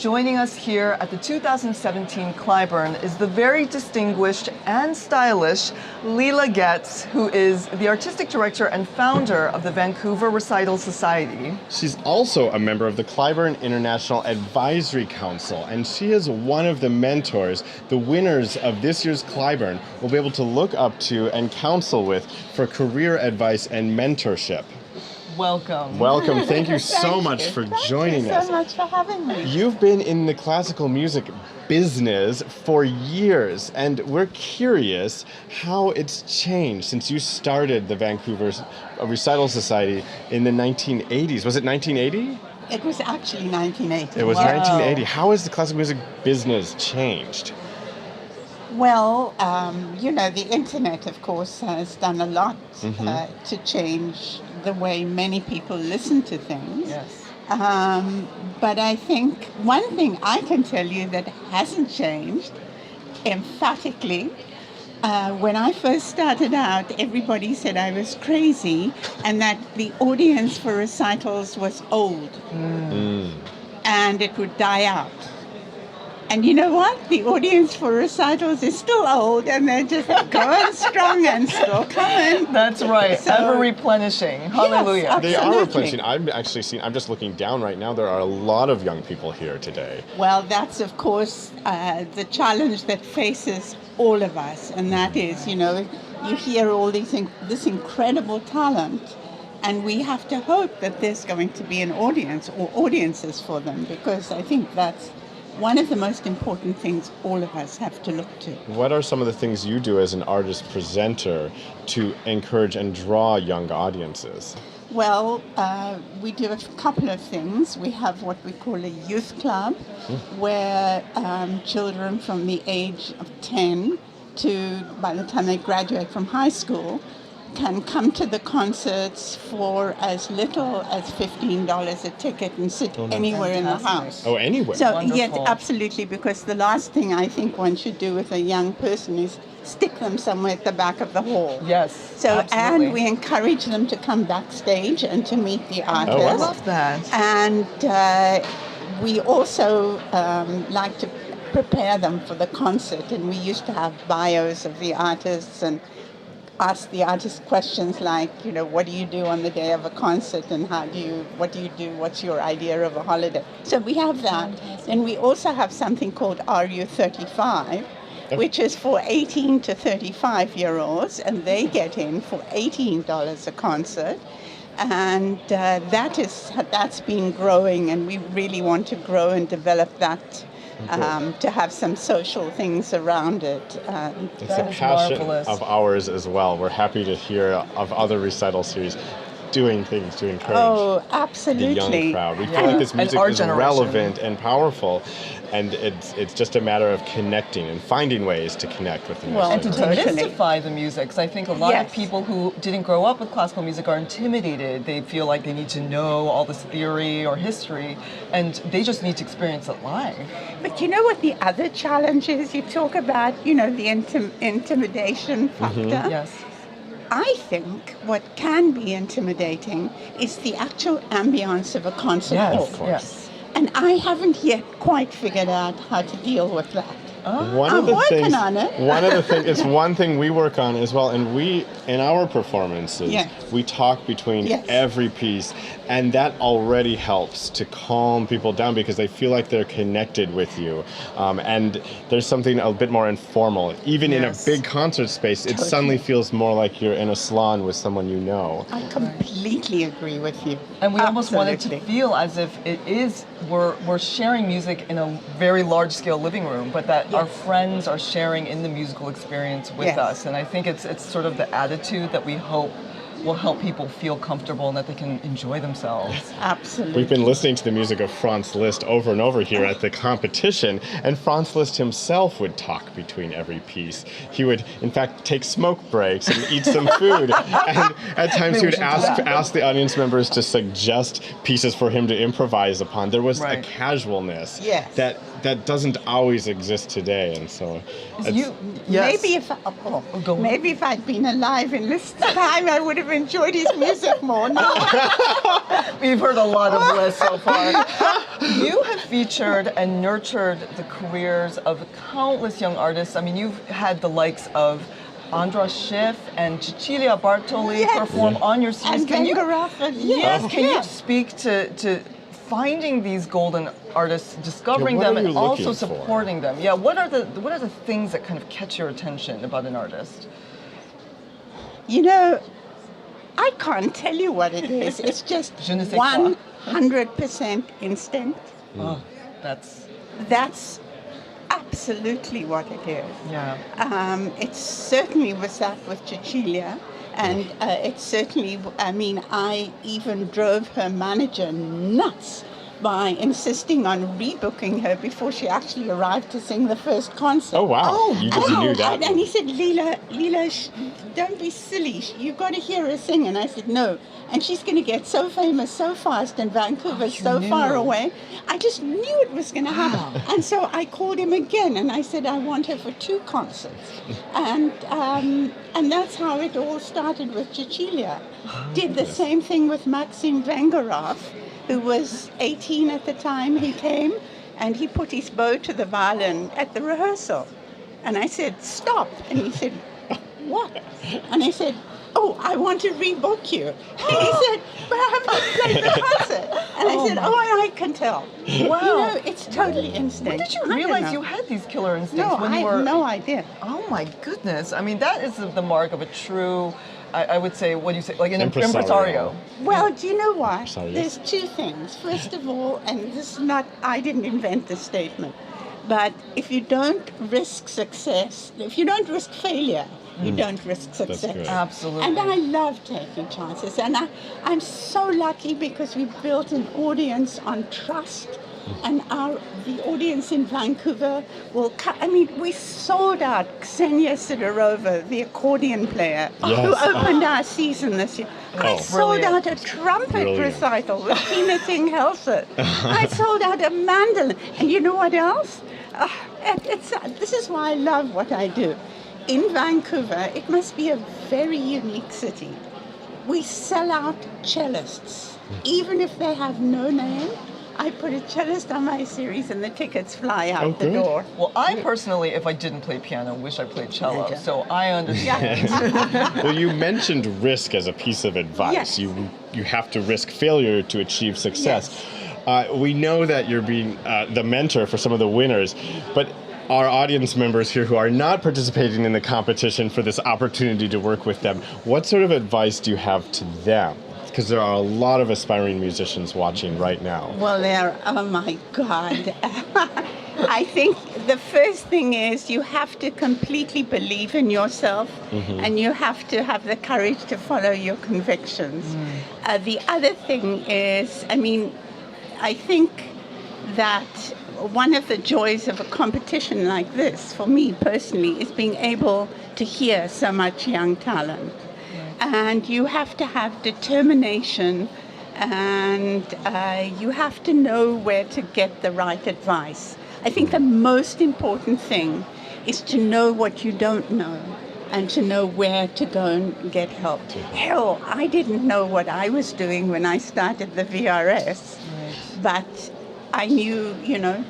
joining us here at the 2017 Cliburn is the very distinguished and stylish Leila Getz, who is the artistic director and founder of the Vancouver Recital Society. She's also a member of the Cliburn International Advisory Council, and she is one of the mentors the winners of this year's Cliburn will be able to look up to and counsel with for career advice and mentorship. Welcome. Welcome. Thank you so much for joining us. Thank you so much for having me. You've been in the classical music business for years, and we're curious how it's changed since you started the Vancouver Recital Society in the 1980s. Was it 1980? It was actually 1980. It was Wow. 1980. How has the classical music business changed? Well, the internet, of course, has done a lot to change the way many people listen to things. Yes. But I think one thing I can tell you that hasn't changed emphatically, when I first started out, everybody said I was crazy and that the audience for recitals was old and it would die out. And you know what? The audience for recitals is still old and they're just going strong and still coming. That's right. So- Ever replenishing. Hallelujah. Yes, They are Absolutely. replenishing. I'm just looking down right now. There are a lot of young people here today. Well, that's of course the challenge that faces all of us, and that is, you hear all this incredible talent, and we have to hope that there's going to be an audience or audiences for them, because I think that's one of the most important things all of us have to look to. What are some of the things you do as an artist presenter to encourage and draw young audiences? Well, we do a couple of things. We have what we call a youth club, where children from the age of 10 to by the time they graduate from high school can come to the concerts for as little as $15 a ticket and sit anywhere in the house. Oh, anywhere. So, Wonderful. yes, absolutely, because the last thing I think one should do with a young person is stick them somewhere at the back of the hall. Yes. So, absolutely. and we encourage them to come backstage and to meet the artist. wow. I love that. And we also like to prepare them for the concert, and we used to have bios of the artists and ask the artists questions like, what do you do on the day of a concert, and what do you do, what's your idea of a holiday? So we have that. And we also have something called RU35, which is for 18 to 35-year-olds, and they get in for $18 a concert. And that's been growing, and we really want to grow and develop that to have some social things around it. It's That a is passion marvelous. of ours as well. We're happy to hear of other recital series doing things to encourage Oh, the absolutely. young crowd. We feel like this And music our is generation. relevant and powerful, and it's just a matter of connecting and finding ways to connect with the music. Well, And to Totally. demystify the music, because I think a lot of Yes. people who didn't grow up with classical music are intimidated. They feel like they need to know all this theory or history, and they just need to experience it live. But you know what the other challenge is? You talk about, the intimidation factor. Yes. I think what can be intimidating is the actual ambience of a concert Yes, hall. of course. And I haven't yet quite figured out how to deal with that. I'm working on it. It's one thing we work on as well, and we, in our performances, Yes. we talk between Yes. every piece, and that already helps to calm people down because they feel like they're connected with you. And there's something a bit more informal. Even in a Yes. big concert space, it suddenly feels more like you're in a salon with someone you know. I completely agree with you. And we almost want it to Absolutely. feel as if we're sharing music in a very large scale living room, but that our friends are sharing in the musical experience with Yes. us. And I think it's sort of the attitude that we hope will help people feel comfortable and that they can enjoy themselves. Absolutely. We've been listening to the music of Franz Liszt over and over here at the competition, and Franz Liszt himself would talk between every piece. He would, in fact, take smoke breaks and eat some food, and at times he would ask the audience members to suggest pieces for him to improvise upon. There was a Right. casualness Yes. that doesn't always exist today, and so Yes. Maybe if go on. Maybe if I'd been alive in this time, I would have have enjoyed his music more. No. We've heard a lot of lists so far. You have featured and nurtured the careers of countless young artists. I mean, you've had the likes of Andras Schiff and Cecilia Bartoli Yes. perform on your series. And Vengaraffa, Yes, can you yes. speak to finding these golden artists, discovering Yeah, what them, are and you also looking for? supporting them? Yeah, what are the things that kind of catch your attention about an artist? You know, I can't tell you what it is. It's just Je ne sais quoi. 100% instinct. Oh, that's That's absolutely what it is. yeah. It certainly was that with Cecilia. And it certainly, I mean, I even drove her manager nuts by insisting on rebooking her before she actually arrived to sing the first concert. Oh, wow. You just knew that. And he said, Leila, don't be silly. You've got to hear her sing. And I said, no. And she's going to get so famous so fast, and Vancouver's you so far knew. away. I just knew it was going to happen. And so I called him again, and I said, I want her for 2 concerts. And that's how it all started with Cecilia. Did the same thing with Maxim Vengarov, who was 18 at the time he came, and he put his bow to the violin at the rehearsal. And I said, stop. And he said, what? And I said, oh, I want to rebook you. And he said, but I haven't played the concert. And I said, oh, I can tell. Wow. You know, it's totally When instinct. did you I don't realize know. you had these killer instincts No, when I you were? have no idea. Oh my goodness! I mean, that is the mark of a true. I would say, what do you say, like an Impresario. impresario. Well, do you know what? Sorry, There's yes. 2 things. First of all, and this is not, I didn't invent this statement, but if you don't risk success, if you don't risk failure, you don't risk success. good. Absolutely. And I love taking chances. And I'm so lucky because we built an audience on trust. And the audience in Vancouver will come. I mean, we sold out Ksenia Sidorova, the accordion player, who Yes. opened our season this year. I Oh. sold Brilliant. out a trumpet Brilliant. recital with Tina Singh Helford. I sold out a mandolin. And you know what else? This is why I love what I do. In Vancouver, it must be a very unique city. We sell out cellists, even if they have no name. I put a cellist on my series and the tickets fly out Oh, the good. door. Well, I personally, if I didn't play piano, wish I played cello. Yeah. So I understand. Well, you mentioned risk as a piece of advice. Yes. You have to risk failure to achieve success. We know that you're being the mentor for some of the winners, but our audience members here who are not participating in the competition for this opportunity to work with them, what sort of advice do you have to them? Because there are a lot of aspiring musicians watching right now. Well, oh my God. I think the first thing is you have to completely believe in yourself and you have to have the courage to follow your convictions. The other thing is, I mean, I think that one of the joys of a competition like this, for me personally, is being able to hear so much young talent. And you have to have determination, and you have to know where to get the right advice. I think the most important thing is to know what you don't know and to know where to go and get help. Hell, I didn't know what I was doing when I started the VRS, but I knew,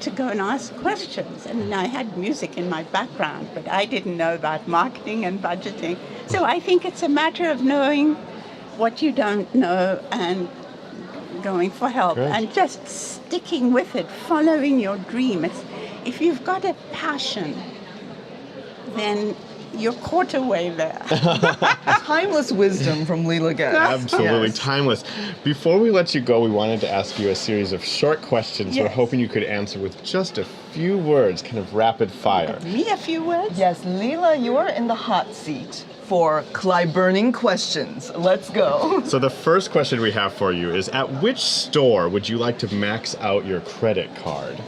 to go and ask questions. And I had music in my background, but I didn't know about marketing and budgeting. So I think it's a matter of knowing what you don't know and going for help. Great. And just sticking with it, following your dream. If you've got a passion, then you're caught away there. Timeless wisdom from Leila Getz. Absolutely Yes. timeless. Before we let you go, we wanted to ask you a series of short questions. We're Yes. hoping you could answer with just a few words, kind of rapid fire. Me, a few words? Yes, Leila, you are in the hot seat for Cliburning questions. Let's go. So the first question we have for you is, at which store would you like to max out your credit card?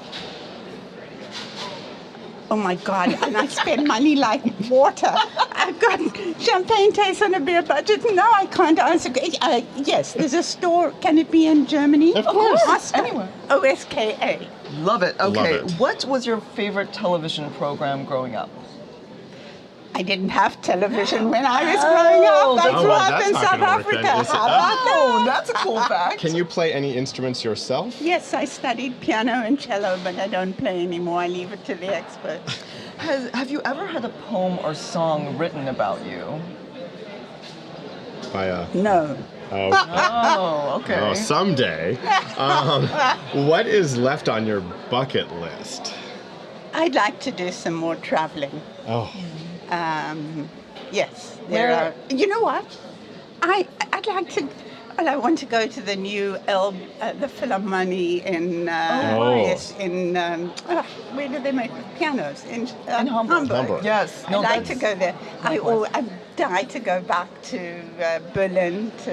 Oh my God, and I spend money like water. I've got champagne taste on a beer budget. No, I can't answer. Yes, there's a store. Can it be in Germany? Of course. Oscar. Anywhere. OSKA. Love it. Okay. Love it. What was your favorite television program growing up? I didn't have television when I was growing up. I that's grew right. up That's in not South gonna work then, Africa. is it? How about Oh, that? that's a cool fact. Can you play any instruments yourself? Yes, I studied piano and cello, but I don't play anymore. I leave it to the experts. Have you ever had a poem or song written about you? By No. oh, Oh, okay. oh, someday. What is left on your bucket list? I'd like to do some more traveling. Oh, Yes, Where- there are. You know what? I'd like to. Well, I want to go to the new the Philharmonie in Oh. yes, in where do they make pianos in Hamburg. Hamburg. Yes. I'd No, like to that's- go there. I'd die to go back to Berlin to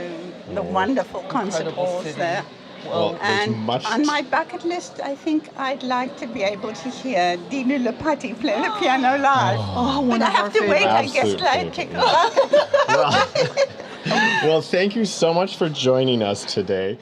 the wonderful concert Incredible halls city. there. well, there's And much. on my bucket list, I think I'd like to be able to hear Dinu Lapati play the piano live. Oh, one But I of our have to wait, I guess, Absolute till I favorite. kick the bucket. Well, thank you so much for joining us today.